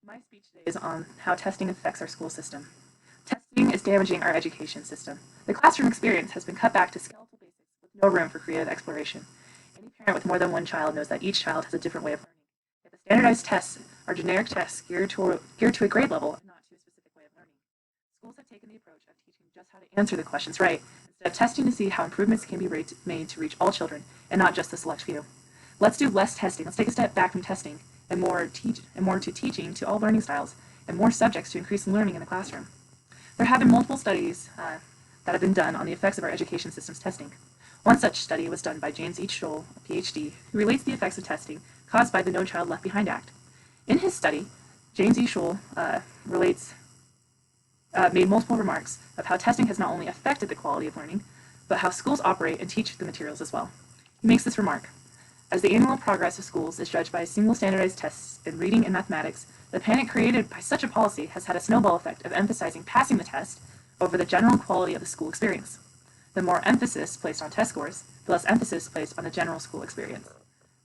My speech today is on how testing affects our school system. Testing is damaging our education system. The classroom experience has been cut back to skeletal basics with no room for creative exploration. Any parent with more than one child knows that each child has a different way of learning. Yet the standardized tests are generic tests geared to a grade level and not to a specific way of learning. Schools have taken the approach of teaching just how to answer the questions right, instead of testing to see how improvements can be made to reach all children and not just the select few. Let's do less testing. Let's take a step back from testing and more to teaching to all learning styles and more subjects to increase learning in the classroom. There have been multiple studies that have been done on the effects of our education system's testing. One such study was done by James E. Scholl, a PhD, who relates the effects of testing caused by the No Child Left Behind Act. In his study, James E. Scholl made multiple remarks of how testing has not only affected the quality of learning, but how schools operate and teach the materials as well. He makes this remark: as the annual progress of schools is judged by a single standardized test in reading and mathematics, the panic created by such a policy has had a snowball effect of emphasizing passing the test over the general quality of the school experience. The more emphasis placed on test scores, the less emphasis placed on the general school experience.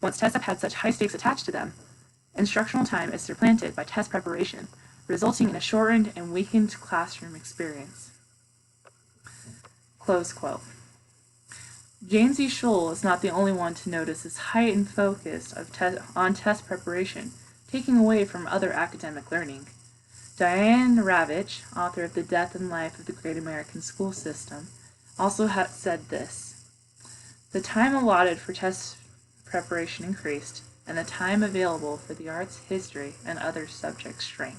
Once tests have had such high stakes attached to them, instructional time is supplanted by test preparation, resulting in a shortened and weakened classroom experience. Close quote. James E. Scholl is not the only one to notice this heightened focus on test preparation, taking away from other academic learning. Diane Ravitch, author of The Death and Life of the Great American School System, also said this: the time allotted for test preparation increased, and the time available for the arts, history, and other subjects shrank.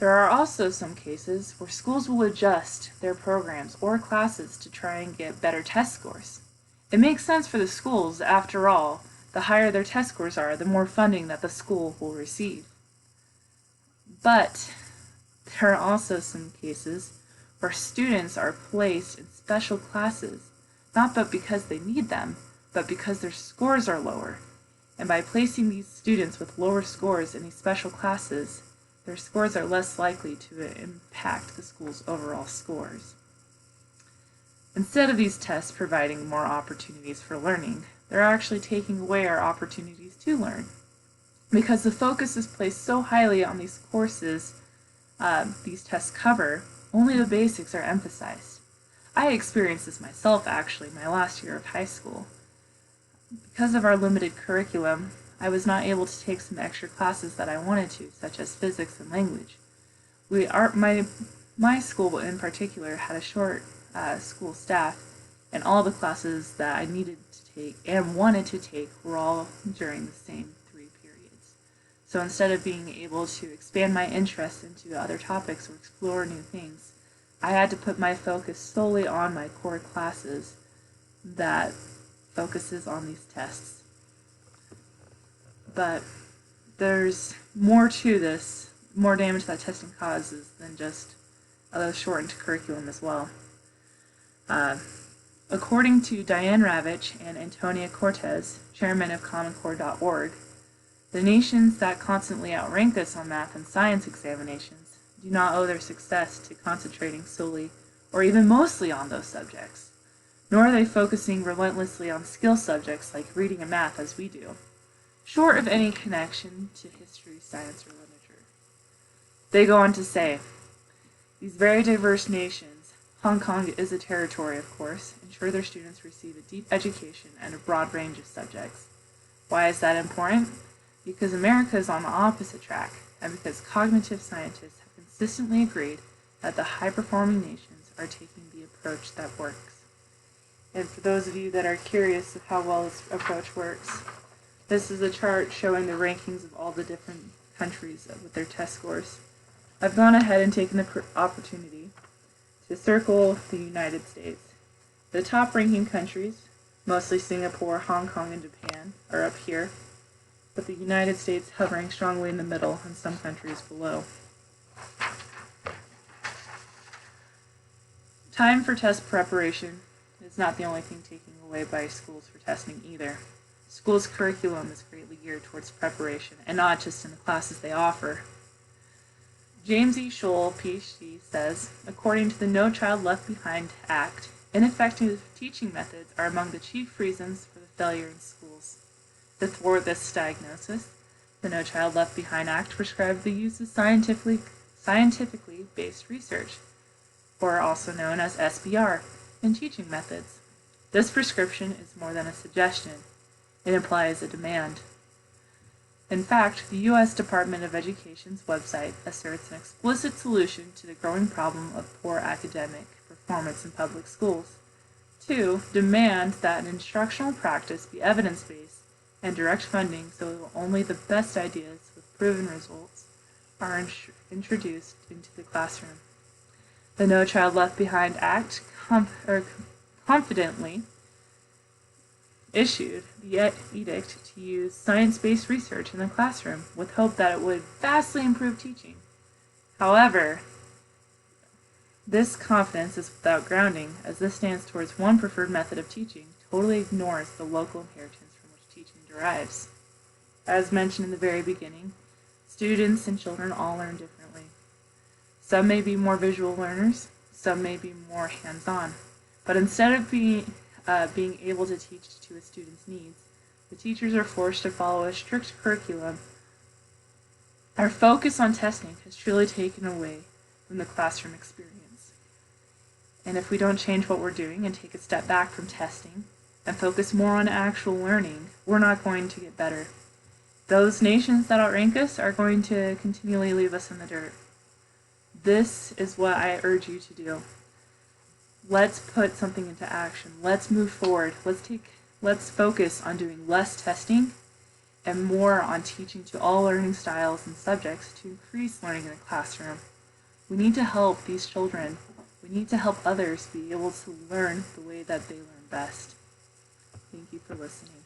There are also some cases where schools will adjust their programs or classes to try and get better test scores. It makes sense for the schools. After all, the higher their test scores are, the more funding that the school will receive. But there are also some cases where students are placed in special classes, not but because they need them, but because their scores are lower. And by placing these students with lower scores in these special classes, their scores are less likely to impact the school's overall scores. Instead of these tests providing more opportunities for learning, they're actually taking away our opportunities to learn. Because the focus is placed so highly on these courses these tests cover, only the basics are emphasized. I experienced this myself, actually, my last year of high school. Because of our limited curriculum, I was not able to take some extra classes that I wanted to, such as physics and language. My school in particular had a short school staff, and all the classes that I needed to take and wanted to take were all during the same 3 periods. So instead of being able to expand my interest into other topics or explore new things, I had to put my focus solely on my core classes that focuses on these tests. But there's more to this, more damage that testing causes than just a shortened curriculum as well. According to Diane Ravitch and Antonia Cortez, chairman of CommonCore.org, the nations that constantly outrank us on math and science examinations do not owe their success to concentrating solely or even mostly on those subjects, nor are they focusing relentlessly on skill subjects like reading and math as we do, short of any connection to history, science, or literature. They go on to say, these very diverse nations, Hong Kong is a territory, of course, ensure their students receive a deep education and a broad range of subjects. Why is that important? Because America is on the opposite track, and because cognitive scientists have consistently agreed that the high-performing nations are taking the approach that works. And for those of you that are curious of how well this approach works, this is a chart showing the rankings of all the different countries with their test scores. I've gone ahead and taken the opportunity to circle the United States. The top ranking countries, mostly Singapore, Hong Kong, and Japan, are up here, with the United States hovering strongly in the middle and some countries below. Time for test preparation is not the only thing taken away by schools for testing either. School's curriculum is greatly geared towards preparation, and not just in the classes they offer. James E. Scholl, PhD, says, according to the No Child Left Behind Act, ineffective teaching methods are among the chief reasons for the failure in schools. To thwart this diagnosis, The No Child Left Behind Act prescribed the use of scientifically based research, or also known as SBR, in teaching methods. This prescription is more than a suggestion. It implies a demand. In fact, the U.S. Department of Education's website asserts an explicit solution to the growing problem of poor academic performance in public schools. 2. Demand that an instructional practice be evidence-based and direct funding so that only the best ideas with proven results are introduced into the classroom. The No Child Left Behind Act confidently issued the edict to use science-based research in the classroom with hope that it would vastly improve teaching. However, this confidence is without grounding, as this stands towards one preferred method of teaching, totally ignores the local inheritance from which teaching derives. As mentioned in the very beginning, students and children all learn differently. Some may be more visual learners, some may be more hands-on, but instead of being able to teach to a student's needs, the teachers are forced to follow a strict curriculum. Our focus on testing has truly taken away from the classroom experience. And if we don't change what we're doing and take a step back from testing and focus more on actual learning, we're not going to get better. Those nations that outrank us are going to continually leave us in the dirt. This is what I urge you to do. Let's put something into action. Let's move forward. Let's focus on doing less testing and more on teaching to all learning styles and subjects to increase learning in the classroom. We need to help these children. We need to help others be able to learn the way that they learn best. Thank you for listening.